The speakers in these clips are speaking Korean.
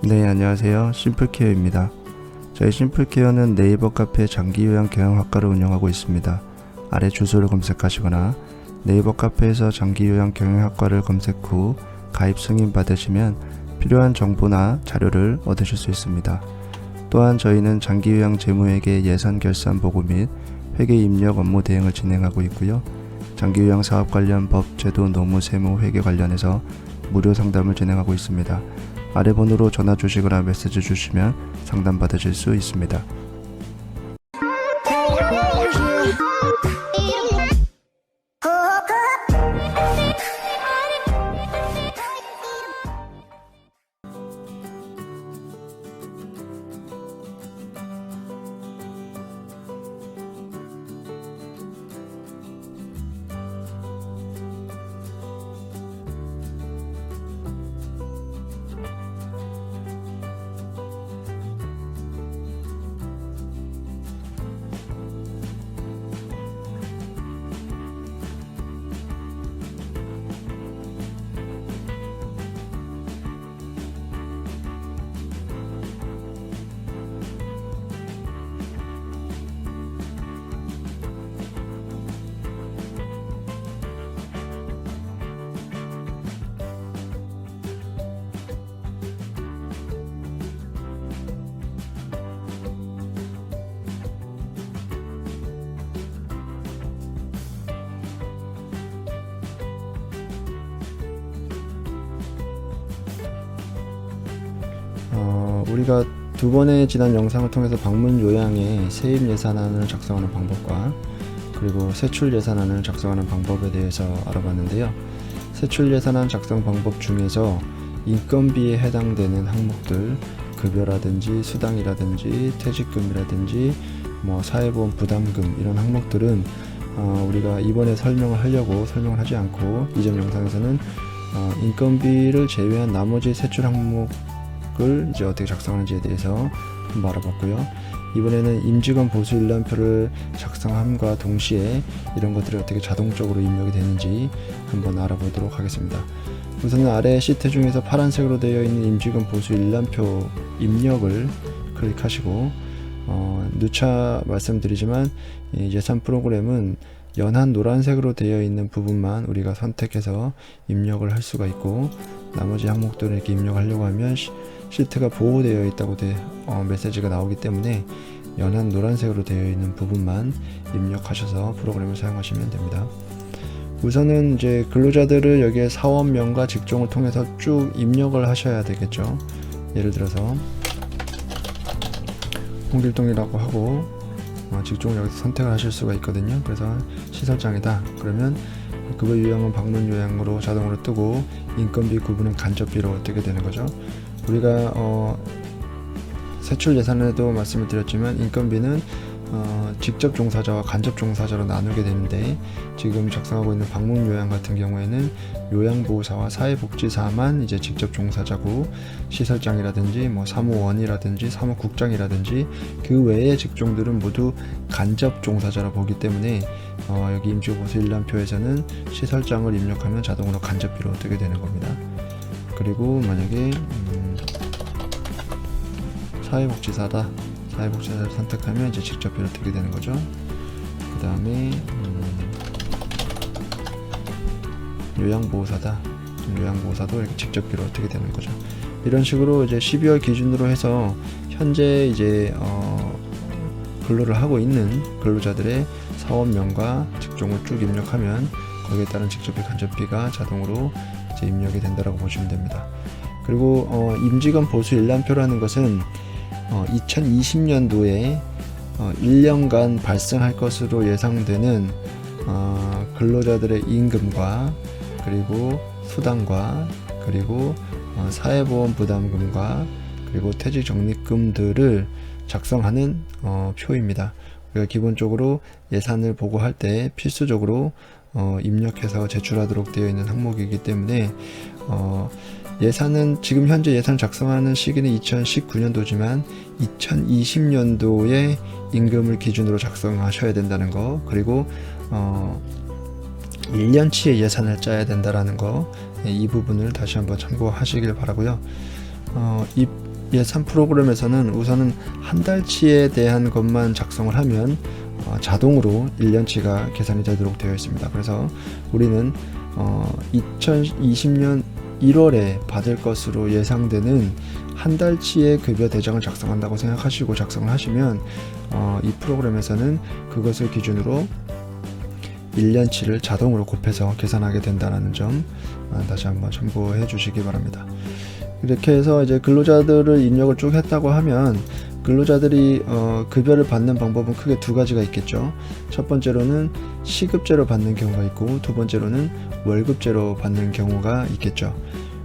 네, 안녕하세요. 심플케어입니다. 저희 심플케어는 네이버 카페 장기요양 경영학과를 운영하고 있습니다. 아래 주소를 검색하시거나 네이버 카페에서 장기요양 경영학과를 검색 후 가입 승인 받으시면 필요한 정보나 자료를 얻으실 수 있습니다. 또한 저희는 장기요양 재무회계 예산 결산 보고 및 회계 입력 업무 대행을 진행하고 있고요. 장기요양 사업 관련 법, 제도, 노무, 세무, 회계 관련해서 무료 상담을 진행하고 있습니다. 아래 번호로 전화 주시거나 메시지 주시면 상담 받으실 수 있습니다. 우리가 두 번의 지난 영상을 통해서 방문 요양의 세입 예산안을 작성하는 방법과 그리고 세출 예산안을 작성하는 방법에 대해서 알아봤는데요. 세출 예산안 작성 방법 중에서 인건비에 해당되는 항목들, 급여라든지 수당이라든지 퇴직금이라든지 사회보험 부담금 이런 항목들은 우리가 이번에 설명을 하지 않고 이전 영상에서는 인건비를 제외한 나머지 세출 항목을 이제 어떻게 작성하는지에 대해서 한번 알아봤고요. 이번에는 임직원 보수 일람표를 작성함과 동시에 이런 것들이 어떻게 자동적으로 입력이 되는지 한번 알아보도록 하겠습니다. 우선 아래 시트 중에서 파란색으로 되어 있는 임직원 보수 일람표 입력을 클릭하시고 누차 말씀드리지만 이 예산 프로그램은 연한 노란색으로 되어 있는 부분만 우리가 선택해서 입력을 할 수가 있고 나머지 항목들을 이렇게 입력하려고 하면 시트가 보호되어 있다고 메시지가 나오기 때문에 연한 노란색으로 되어 있는 부분만 입력하셔서 프로그램을 사용하시면 됩니다. 우선은 이제 근로자들을 여기에 사원명과 직종을 통해서 쭉 입력을 하셔야 되겠죠. 예를 들어서 홍길동이라고 하고 직종을 여기서 선택을 하실 수가 있거든요. 그래서 시설장이다 그러면 급여 요양은 방문 요양으로 자동으로 뜨고 인건비 구분은 간접비로 뜨게 되는 거죠. 우리가 세출 예산에도 말씀을 드렸지만 인건비는 직접 종사자와 간접 종사자로 나누게 되는데 지금 작성하고 있는 방문 요양 같은 경우에는 요양보호사와 사회복지사만 이제 직접 종사자고 시설장이라든지 사무원이라든지 사무국장이라든지 그 외의 직종들은 모두 간접 종사자로 보기 때문에 여기 임직보수 일람표에서는 시설장을 입력하면 자동으로 간접비로 뜨게 되는 겁니다. 그리고 만약에 사회복지사다. 사회복지사를 선택하면 이제 직접비로 뜨게 되는 거죠. 그 다음에 요양보호사다. 요양보호사도 이렇게 직접비로 뜨게 되는 거죠. 이런 식으로 이제 12월 기준으로 해서 현재 이제 근로를 하고 있는 근로자들의 사원명과 직종을 쭉 입력하면 거기에 따른 직접비, 간접비가 자동으로 이제 입력이 된다라고 보시면 됩니다. 그리고 임직원 보수 일람표라는 것은 2020년도에 1년간 발생할 것으로 예상되는 근로자들의 임금과 그리고 수당과 그리고 사회보험 부담금과 그리고 퇴직 적립금들을 작성하는 표입니다. 우리가 기본적으로 예산을 보고할 때 필수적으로 입력해서 제출하도록 되어 있는 항목이기 때문에 예산은 지금 현재 예산을 작성하는 시기는 2019년도지만 2020년도에 임금을 기준으로 작성하셔야 된다는 거, 그리고 1년치의 예산을 짜야 된다라는 거, 이 부분을 다시 한번 참고하시길 바라고요. 이 예산 프로그램에서는 우선은 한 달치에 대한 것만 작성을 하면 자동으로 1년치가 계산이 되도록 되어 있습니다. 그래서 우리는 2020년 1월에 받을 것으로 예상되는 한 달치의 급여 대장을 작성한다고 생각하시고 작성을 하시면 이 프로그램에서는 그것을 기준으로 1년치를 자동으로 곱해서 계산하게 된다는 점 다시 한번 참고해 주시기 바랍니다. 이렇게 해서 이제 근로자들을 입력을 쭉 했다고 하면 근로자들이 급여를 받는 방법은 크게 두 가지가 있겠죠. 첫 번째로는 시급제로 받는 경우가 있고 두 번째로는 월급제로 받는 경우가 있겠죠.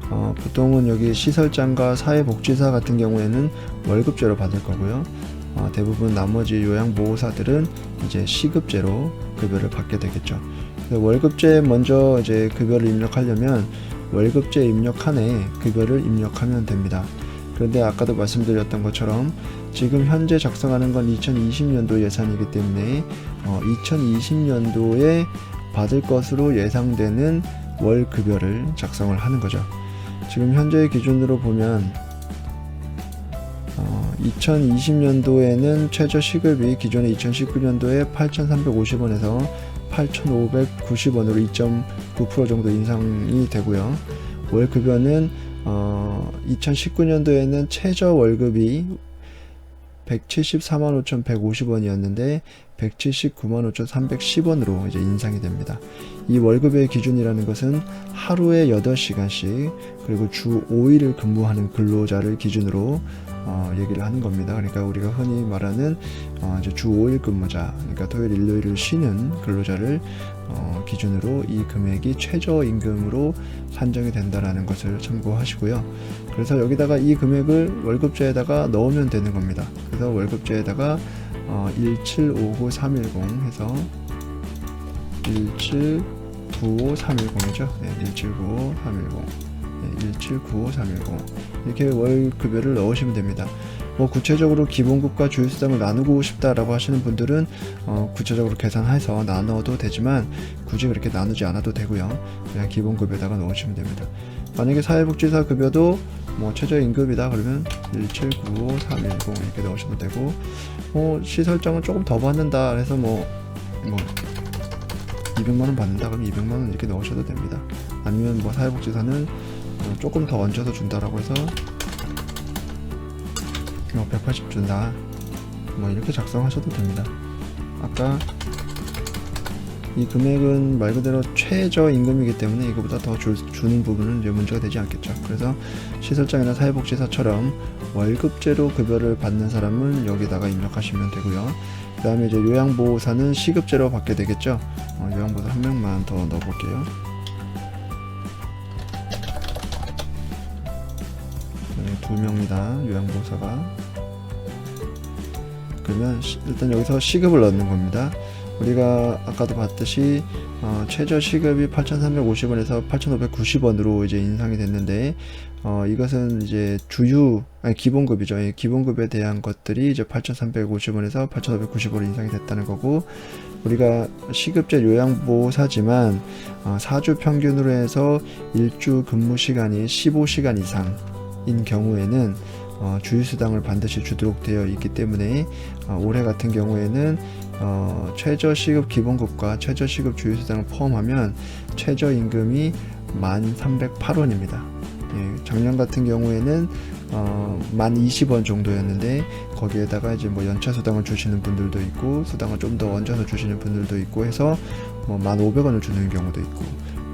보통은 여기 시설장과 사회복지사 같은 경우에는 월급제로 받을 거고요. 대부분 나머지 요양보호사들은 이제 시급제로 급여를 받게 되겠죠. 월급제 먼저 이제 급여를 입력하려면 월급제 입력칸에 급여를 입력하면 됩니다. 그런데 아까도 말씀드렸던 것처럼 지금 현재 작성하는 건 2020년도 예산이기 때문에 2020년도에 받을 것으로 예상되는 월급여를 작성을 하는 거죠. 지금 현재의 기준으로 보면 2020년도에는 최저시급이 기존의 2019년도에 8,350원에서 8,590원으로 2.9% 정도 인상이 되고요. 월급여는 2019년도에는 최저 월급이 1,745,150원이었는데 1,795,310원으로 이제 인상이 됩니다. 이 월급의 기준이라는 것은 하루에 8시간씩 그리고 주 5일을 근무하는 근로자를 기준으로 얘기를 하는 겁니다. 그러니까 우리가 흔히 말하는 이제 주 5일 근무자, 그러니까 토요일, 일요일을 쉬는 근로자를 기준으로 이 금액이 최저임금으로 산정이 된다라는 것을 참고하시고요. 그래서 여기다가 이 금액을 월급제에다가 넣으면 되는 겁니다. 그래서 월급제에다가 1795310 해서 1795310이죠. 네, 1795310. 1795310 이렇게 월급여를 넣으시면 됩니다. 구체적으로 기본급과 주휴수당을 나누고 싶다라고 하시는 분들은 구체적으로 계산해서 나눠도 되지만 굳이 그렇게 나누지 않아도 되고요. 그냥 기본급여에다가 넣으시면 됩니다. 만약에 사회복지사 급여도 최저임금이다 그러면 1795310 이렇게 넣으셔도 되고 시설장은 조금 더 받는다 그래서 200만원 받는다 그러면 200만원 이렇게 넣으셔도 됩니다. 아니면 사회복지사는 조금 더 얹어서 준다라고 해서 180 준다 이렇게 작성하셔도 됩니다. 아까 이 금액은 말 그대로 최저임금이기 때문에 이거보다 더 주는 부분은 이제 문제가 되지 않겠죠. 그래서 시설장이나 사회복지사처럼 월급제로 급여를 받는 사람은 여기다가 입력하시면 되고요. 그 다음에 이제 요양보호사는 시급제로 받게 되겠죠. 요양보호사 한 명만 더 넣어볼게요. 네, 2명이다 요양보호사가. 그러면 일단 여기서 시급을 넣는 겁니다. 우리가 아까도 봤듯이 최저 시급이 8,350원에서 8,590원으로 이제 인상이 됐는데 이것은 이제 기본급이죠. 기본급에 대한 것들이 이제 8,350원에서 8,590원으로 인상이 됐다는 거고, 우리가 시급제 요양보호사지만 4주 평균으로 해서 일주 근무 시간이 15시간 이상인 경우에는 주휴수당을 반드시 주도록 되어 있기 때문에 올해 같은 경우에는 최저시급 기본급과 최저시급 주휴수당을 포함하면 최저임금이 1,308원입니다. 작년 같은 경우에는 1,020원 정도였는데 거기에다가 이제 연차수당을 주시는 분들도 있고 수당을 좀 더 얹어서 주시는 분들도 있고 해서 1,500원을 주는 경우도 있고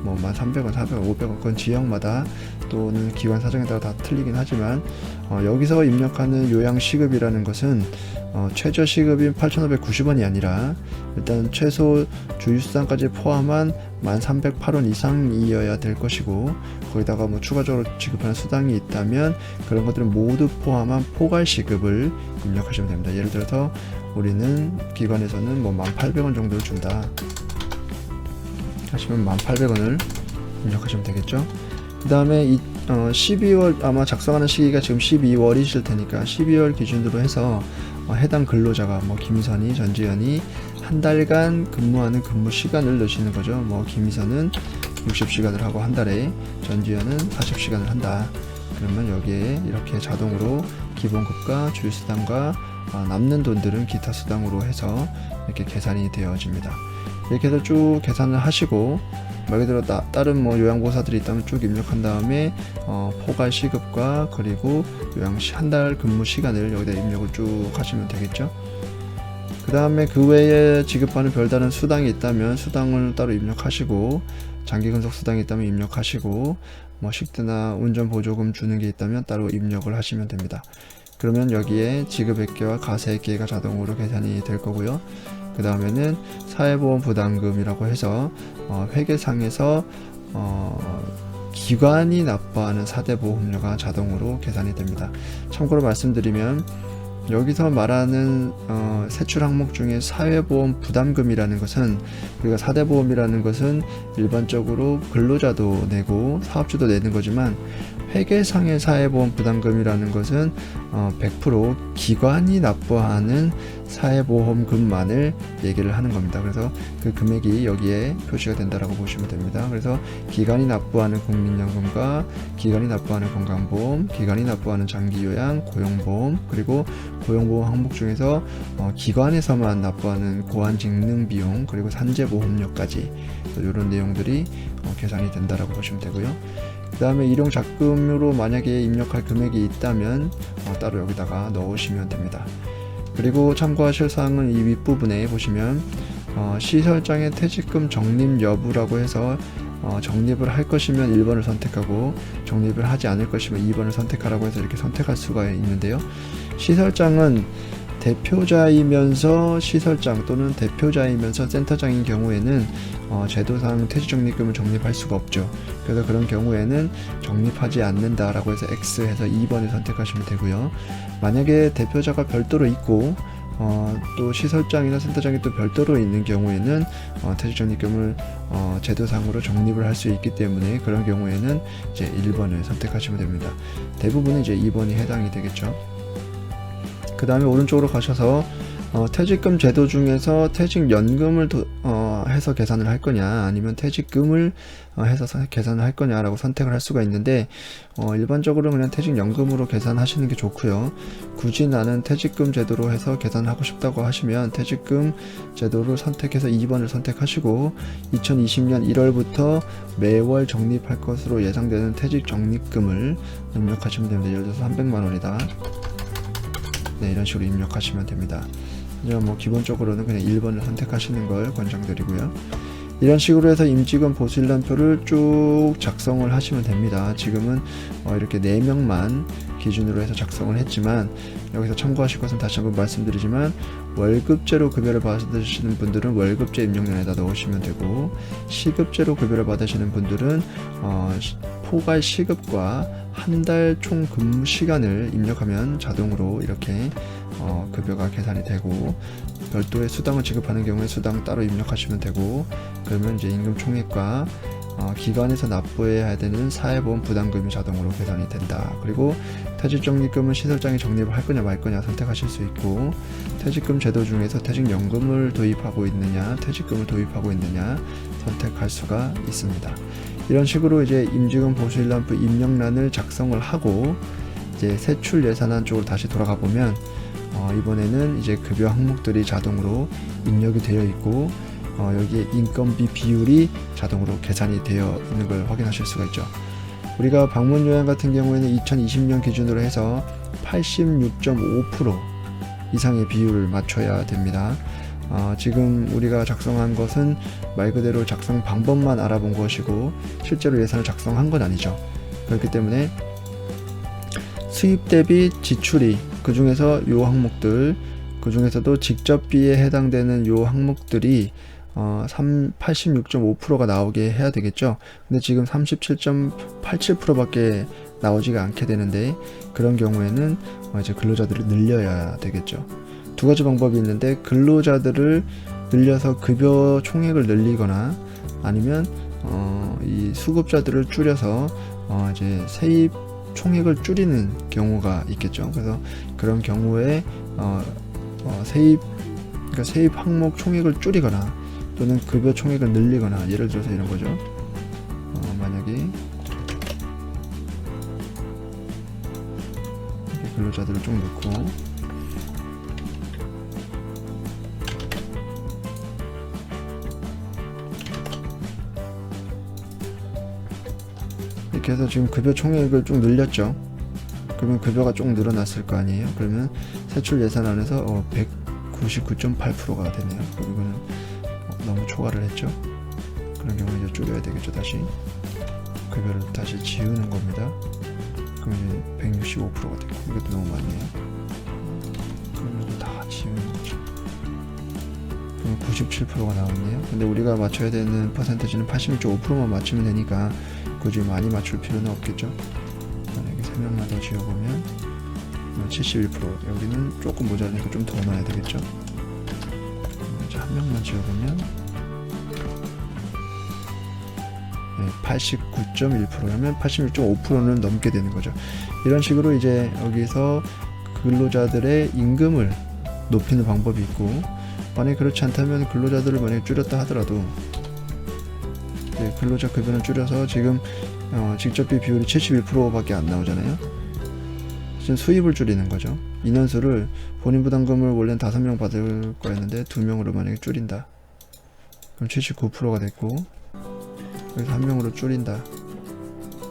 1,300원, 400원, 500원 그건 지역마다 또는 기관 사정에 따라 다 틀리긴 하지만 여기서 입력하는 요양시급이라는 것은 최저 시급인 8,590원이 아니라 일단 최소 주휴수당까지 포함한 1,308원 이상이어야 될 것이고, 거기다가 추가적으로 지급하는 수당이 있다면 그런 것들은 모두 포함한 포괄시급을 입력하시면 됩니다. 예를 들어서 우리는 기관에서는 1,800원 정도를 준다 하시면 1,800원을 입력하시면 되겠죠. 그 다음에 12월 아마 작성하는 시기가 지금 12월이실 테니까 12월 기준으로 해서 해당 근로자가 김희선이, 전지현이 한 달간 근무하는 근무 시간을 넣으시는 거죠. 김희선은 60시간을 하고 한 달에, 전지현은 40시간을 한다. 그러면 여기에 이렇게 자동으로 기본급과 주휴수당과 남는 돈들은 기타 수당으로 해서 이렇게 계산이 되어집니다. 이렇게 해서 쭉 계산을 하시고 말 그대로 다른 뭐 요양보호사들이 있다면 쭉 입력한 다음에 포괄 시급과 그리고 한 달 근무 시간을 여기다 입력을 쭉 하시면 되겠죠. 그 다음에 그 외에 지급하는 별다른 수당이 있다면 수당을 따로 입력하시고, 장기근속 수당이 있다면 입력하시고, 뭐 식대나 운전보조금 주는 게 있다면 따로 입력을 하시면 됩니다. 그러면 여기에 지급액계와 가세액계가 자동으로 계산이 될 거고요. 그 다음에는 사회보험 부담금이라고 해서 회계상에서 기관이 납부하는 4대 보험료가 자동으로 계산이 됩니다. 참고로 말씀드리면 여기서 말하는 세출 항목 중에 사회보험 부담금이라는 것은, 우리가 4대 보험이라는 것은 일반적으로 근로자도 내고 사업주도 내는 거지만, 회계상의 사회보험 부담금이라는 것은 100% 기관이 납부하는 사회보험금만을 얘기를 하는 겁니다. 그래서 그 금액이 여기에 표시가 된다라고 보시면 됩니다. 그래서 기관이 납부하는 국민연금과 기관이 납부하는 건강보험, 기관이 납부하는 장기요양, 고용보험, 그리고 고용보험 항목 중에서 기관에서만 납부하는 고환직능비용, 그리고 산재보험료까지 이런 내용들이 계산이 된다라고 보시면 되고요. 그 다음에 일용작금으로 만약에 입력할 금액이 있다면 따로 여기다가 넣으시면 됩니다. 그리고 참고하실 사항은 이 윗부분에 보시면 시설장의 퇴직금 적립 여부라고 해서 적립을 할 것이면 1번을 선택하고 적립을 하지 않을 것이면 2번을 선택하라고 해서 이렇게 선택할 수가 있는데요. 시설장은 대표자이면서 시설장 또는 대표자이면서 센터장인 경우에는 제도상 퇴직적립금을 적립할 수가 없죠. 그래서 그런 경우에는 적립하지 않는다라고 해서 X 해서 2번을 선택하시면 되고요. 만약에 대표자가 별도로 있고 또 시설장이나 센터장이 또 별도로 있는 경우에는 퇴직적립금을 제도상으로 적립을 할 수 있기 때문에 그런 경우에는 이제 1번을 선택하시면 됩니다. 대부분은 이제 2번이 해당이 되겠죠. 그 다음에 오른쪽으로 가셔서 퇴직금 제도 중에서 퇴직연금을 해서 계산을 할 거냐 아니면 퇴직금을 해서 계산을 할 거냐라고 선택을 할 수가 있는데 일반적으로 그냥 퇴직연금으로 계산하시는 게 좋고요. 굳이 나는 퇴직금 제도로 해서 계산하고 싶다고 하시면 퇴직금 제도를 선택해서 2번을 선택하시고 2020년 1월부터 매월 적립할 것으로 예상되는 퇴직적립금을 입력하시면 됩니다. 예를 들어서 300만 원이다. 네, 이런 식으로 입력하시면 됩니다. 뭐 기본적으로는 그냥 1번을 선택하시는 걸 권장드리고요. 이런 식으로 해서 임직원 보수일람표를 쭉 작성을 하시면 됩니다. 지금은 이렇게 4명만 기준으로 해서 작성을 했지만 여기서 참고하실 것은 다시 한번 말씀드리지만 월급제로 급여를 받으시는 분들은 월급제 입력란에다 넣으시면 되고 시급제로 급여를 받으시는 분들은 포괄 시급과 한 달 총 근무 시간을 입력하면 자동으로 이렇게 급여가 계산이 되고 별도의 수당을 지급하는 경우에 수당 따로 입력하시면 되고 그러면 이제 임금 총액과 기관에서 납부해야 되는 사회보험 부담금이 자동으로 계산이 된다. 그리고 퇴직적립금은 시설장이 적립을 할 거냐 말 거냐 선택하실 수 있고 퇴직금 제도 중에서 퇴직연금을 도입하고 있느냐 퇴직금을 도입하고 있느냐 선택할 수가 있습니다. 이런 식으로 이제 임직원 보수일람표 입력란을 작성을 하고 이제 세출 예산안 쪽으로 다시 돌아가 보면 이번에는 이제 급여 항목들이 자동으로 입력이 되어 있고 여기에 인건비 비율이 자동으로 계산이 되어 있는 걸 확인하실 수가 있죠. 우리가 방문 요양 같은 경우에는 2020년 기준으로 해서 86.5% 이상의 비율을 맞춰야 됩니다. 지금 우리가 작성한 것은 말 그대로 작성 방법만 알아본 것이고 실제로 예산을 작성한 건 아니죠. 그렇기 때문에 수입 대비 지출이 그 중에서 요 항목들 그 중에서도 직접비에 해당되는 요 항목들이 86.5%가 나오게 해야 되겠죠. 근데 지금 37.87% 밖에 나오지가 않게 되는데 그런 경우에는 이제 근로자들을 늘려야 되겠죠. 두 가지 방법이 있는데 근로자들을 늘려서 급여 총액을 늘리거나 아니면 이 수급자들을 줄여서 이제 세입 총액을 줄이는 경우가 있겠죠. 그래서 그런 경우에 그러니까 세입 항목 총액을 줄이거나 또는 급여 총액을 늘리거나 예를 들어서 이런 거죠. 만약에 근로자들을 쭉 넣고, 이렇게 해서 지금 급여 총액을 쭉 늘렸죠. 그러면 급여가 쭉 늘어났을 거 아니에요. 그러면 세출 예산안에서 199.8%가 되네요. 이거는 너무 초과를 했죠. 그런 경우는 이제 줄여야 되겠죠. 다시 급여를 다시 지우는 겁니다. 그러면 165%가 되고, 이것도 너무 많네요. 그러면 이거 다 지우는 거죠. 그럼 97%가 나왔네요. 근데 우리가 맞춰야 되는 퍼센테이지는 86.5%만 맞추면 되니까 굳이 많이 맞출 필요는 없겠죠. 만약에 3명만 더 지어보면 71%, 여기는 조금 모자라니까 좀 더 넣어야 되겠죠. 자, 한 명만 지어보면 89.1%면 86.5%는 넘게 되는 거죠. 이런 식으로 이제 여기서 근로자들의 임금을 높이는 방법이 있고, 만약에 그렇지 않다면 근로자들을 만약에 줄였다 하더라도, 근로자 급여는 줄여서 지금 직접비 비율이 71%밖에 안 나오잖아요. 지금 수입을 줄이는 거죠. 인원수를 본인 부담금을 원래는 5명 받을 거였는데 2명으로 만약에 줄인다. 그럼 79%가 됐고, 여기서 1명으로 줄인다.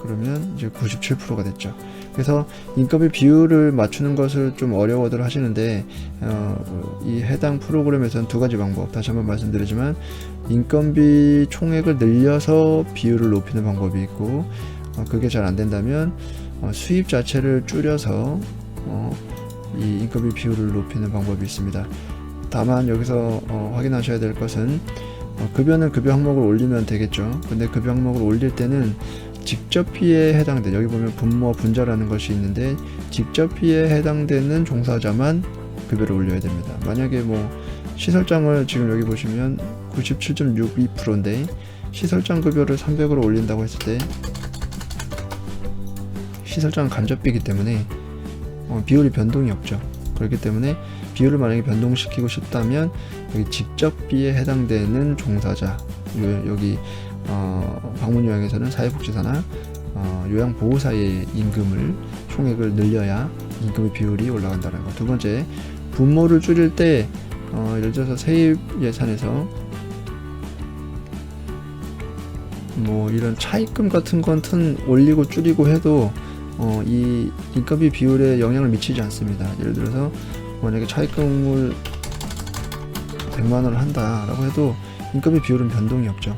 그러면 이제 97%가 됐죠. 그래서 인건비 비율을 맞추는 것을 좀 어려워들 하시는데, 이 해당 프로그램에서는 두 가지 방법, 다시 한번 말씀드리지만, 인건비 총액을 늘려서 비율을 높이는 방법이 있고, 그게 잘 안 된다면 수입 자체를 줄여서 이 인건비 비율을 높이는 방법이 있습니다. 다만 여기서 확인하셔야 될 것은, 급여는 급여 항목을 올리면 되겠죠. 근데 급여 항목을 올릴 때는 직접비에 해당되는, 여기 보면 분모 분자라는 것이 있는데, 직접비에 해당되는 종사자만 급여를 올려야 됩니다. 만약에 시설장을 지금 여기 보시면 97.62%인데 시설장 급여를 300으로 올린다고 했을 때, 시설장은 간접비이기 때문에 비율이 변동이 없죠. 그렇기 때문에 비율을 만약에 변동시키고 싶다면 여기 직접비에 해당되는 종사자, 여기 방문요양에서는 사회복지사나 요양보호사의 임금을 총액을 늘려야 임금의 비율이 올라간다는 거. 두 번째, 분모를 줄일 때 예를 들어서 세입 예산에서 이런 차입금 같은 건 올리고 줄이고 해도 이 인건비 비율에 영향을 미치지 않습니다. 예를 들어서 만약에 차입금을 100만원을 한다라고 해도 인건비 비율은 변동이 없죠.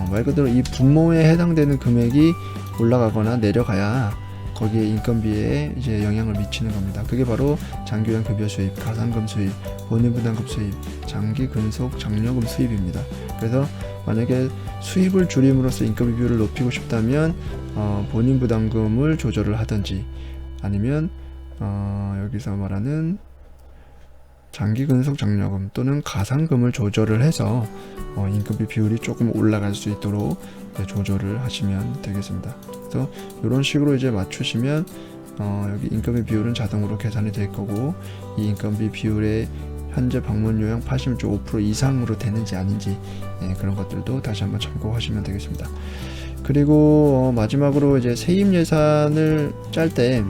말 그대로 이 분모에 해당되는 금액이 올라가거나 내려가야 거기에 인건비에 이제 영향을 미치는 겁니다. 그게 바로 장기요양 급여 수입, 가산금 수입, 본인 부담금 수입, 장기 근속 장려금 수입입니다. 그래서 만약에 수입을 줄임으로써 인건비 비율을 높이고 싶다면 본인 부담금을 조절을 하든지, 아니면 여기서 말하는 장기 근속 장려금 또는 가산금을 조절을 해서 인건비 비율이 조금 올라갈 수 있도록 조절을 하시면 되겠습니다. 그래서 이런 식으로 이제 맞추시면 여기 인건비 비율은 자동으로 계산이 될 거고, 이 인건비 비율의 현재 방문 요양 86.5% 이상으로 되는지 아닌지, 그런 것들도 다시 한번 참고하시면 되겠습니다. 그리고 마지막으로 이제 세입 예산을 짤 때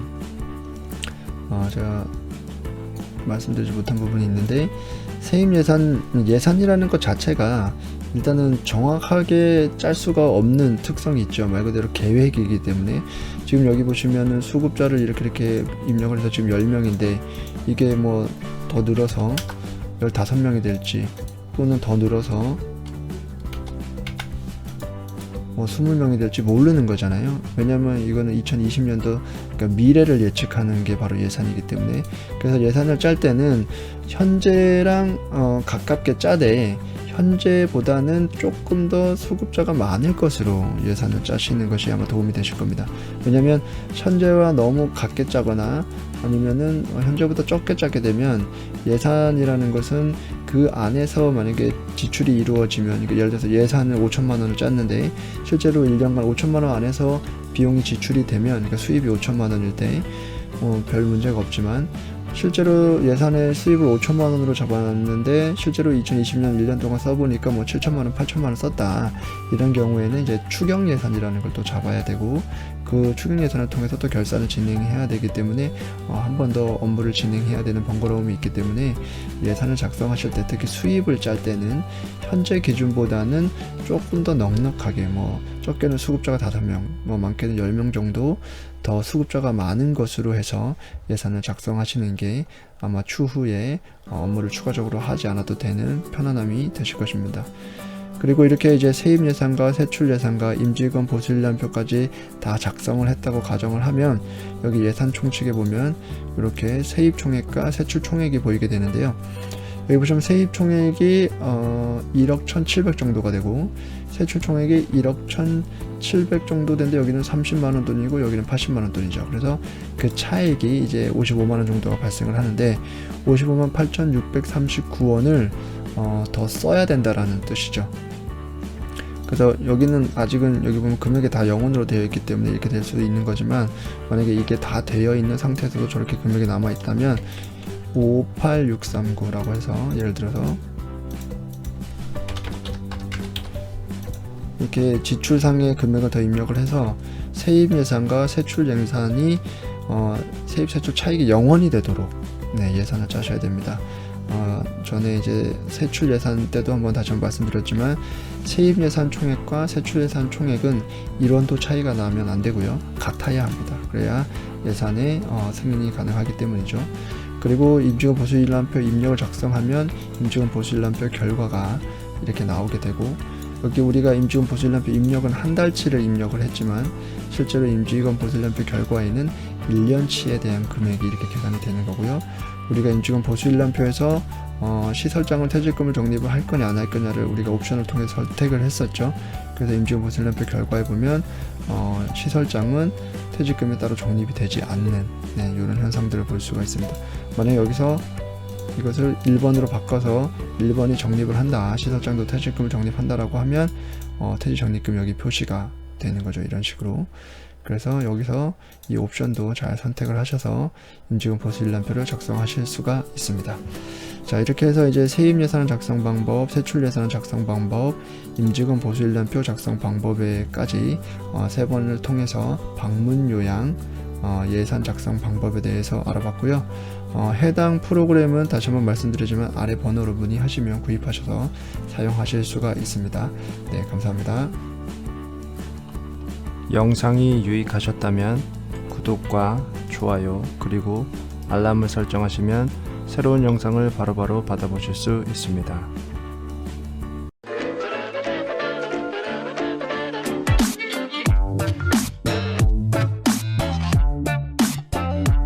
제가 말씀드리지 못한 부분이 있는데, 세입 예산이라는 것 자체가 일단은 정확하게 짤 수가 없는 특성이 있죠. 말 그대로 계획이기 때문에, 지금 여기 보시면은 수급자를 이렇게 입력을 해서 지금 10명인데 이게 더 늘어서 15명이 될지, 또는 더 늘어서 20명이 될지 모르는 거잖아요. 왜냐면 이거는 2020년도, 그러니까 미래를 예측하는 게 바로 예산이기 때문에, 그래서 예산을 짤 때는 현재랑 가깝게 짜되 현재보다는 조금 더 수급자가 많을 것으로 예산을 짜시는 것이 아마 도움이 되실 겁니다. 왜냐면 현재와 너무 같게 짜거나 아니면은 현재보다 적게 짜게 되면, 예산이라는 것은 그 안에서 만약에 지출이 이루어지면, 예를 들어서 예산을 5천만 원을 짰는데 실제로 1년간 5천만 원 안에서 비용이 지출이 되면, 그러니까 수입이 5천만 원일 때 별 문제가 없지만, 실제로 예산의 수입을 5천만 원으로 잡아놨는데 실제로 2020년 1년 동안 써보니까 뭐 7천만 원, 8천만 원 썼다. 이런 경우에는 이제 추경 예산이라는 걸 또 잡아야 되고 그 추경 예산을 통해서 또 결산을 진행해야 되기 때문에 한 번 더 업무를 진행해야 되는 번거로움이 있기 때문에 예산을 작성하실 때 특히 수입을 짤 때는 현재 기준보다는 조금 더 넉넉하게 뭐 적게는 수급자가 5명, 뭐 많게는 10명 정도 더 수급자가 많은 것으로 해서 예산을 작성하시는 게 아마 추후에 업무를 추가적으로 하지 않아도 되는 편안함이 되실 것입니다. 그리고 이렇게 이제 세입 예산과 세출 예산과 임직원 보수일람표까지 다 작성을 했다고 가정을 하면 여기 예산 총칙에 보면 이렇게 세입 총액과 세출 총액이 보이게 되는데요. 여기 보시면 세입 총액이 1억 1,700 정도가 되고 세출 총액이 1억 1,700 정도 되는데 여기는 30만원 돈이고 여기는 80만원 돈이죠. 그래서 그 차액이 이제 55만원 정도가 발생을 하는데 55만 8,639원을 더 써야 된다라는 뜻이죠. 그래서 여기는 아직은 여기 보면 금액이 다 영원으로 되어 있기 때문에 이렇게 될 수도 있는 거지만 만약에 이게 다 되어 있는 상태에서도 저렇게 금액이 남아 있다면 58639라고 해서 예를 들어서 이렇게 지출상의 금액을 더 입력을 해서 세입 예산과 세출 예산이 세입 세출 차익이 0원이 되도록 예산을 짜셔야 됩니다. 전에 이제 세출 예산 때도 한번 다시 한번 말씀드렸지만 세입 예산 총액과 세출 예산 총액은 1원도 차이가 나면 안 되고요. 같아야 합니다. 그래야 예산의 승인이 가능하기 때문이죠. 그리고 임직원 보수일람표 입력을 작성하면 임직원 보수일람표 결과가 이렇게 나오게 되고 여기 우리가 임직원 보수일람표 입력은 한 달치를 입력을 했지만 실제로 임직원 보수일람표 결과에는 1년치에 대한 금액이 이렇게 계산이 되는 거고요. 우리가 임직원 보수일람표에서 시설장을 퇴직금을 적립을 할 거냐 안 할 거냐를 우리가 옵션을 통해 선택을 했었죠. 그래서 임직원 보수일람표 결과에 보면 시설장은 퇴직금에 따로 적립이 되지 않는 이런 현상들을 볼 수가 있습니다. 만약 여기서 이것을 1번으로 바꿔서 1번이 적립을 한다, 시설장도 퇴직금을 적립한다라고 하면 퇴직 적립금 여기 표시가 되는 거죠. 이런 식으로. 그래서 여기서 이 옵션도 잘 선택을 하셔서 임직원 보수일람표를 작성하실 수가 있습니다. 자, 이렇게 해서 이제 세입 예산 작성 방법, 세출 예산 작성 방법, 임직원 보수일람표 작성 방법에까지 세 번을 통해서 방문 요양 예산 작성 방법에 대해서 알아봤고요. 해당 프로그램은 다시 한번 말씀드리지만 아래 번호로 문의하시면 구입하셔서 사용하실 수가 있습니다. 네, 감사합니다. 영상이 유익하셨다면 구독과 좋아요 그리고 알람을 설정하시면 새로운 영상을 바로바로 받아보실 수 있습니다.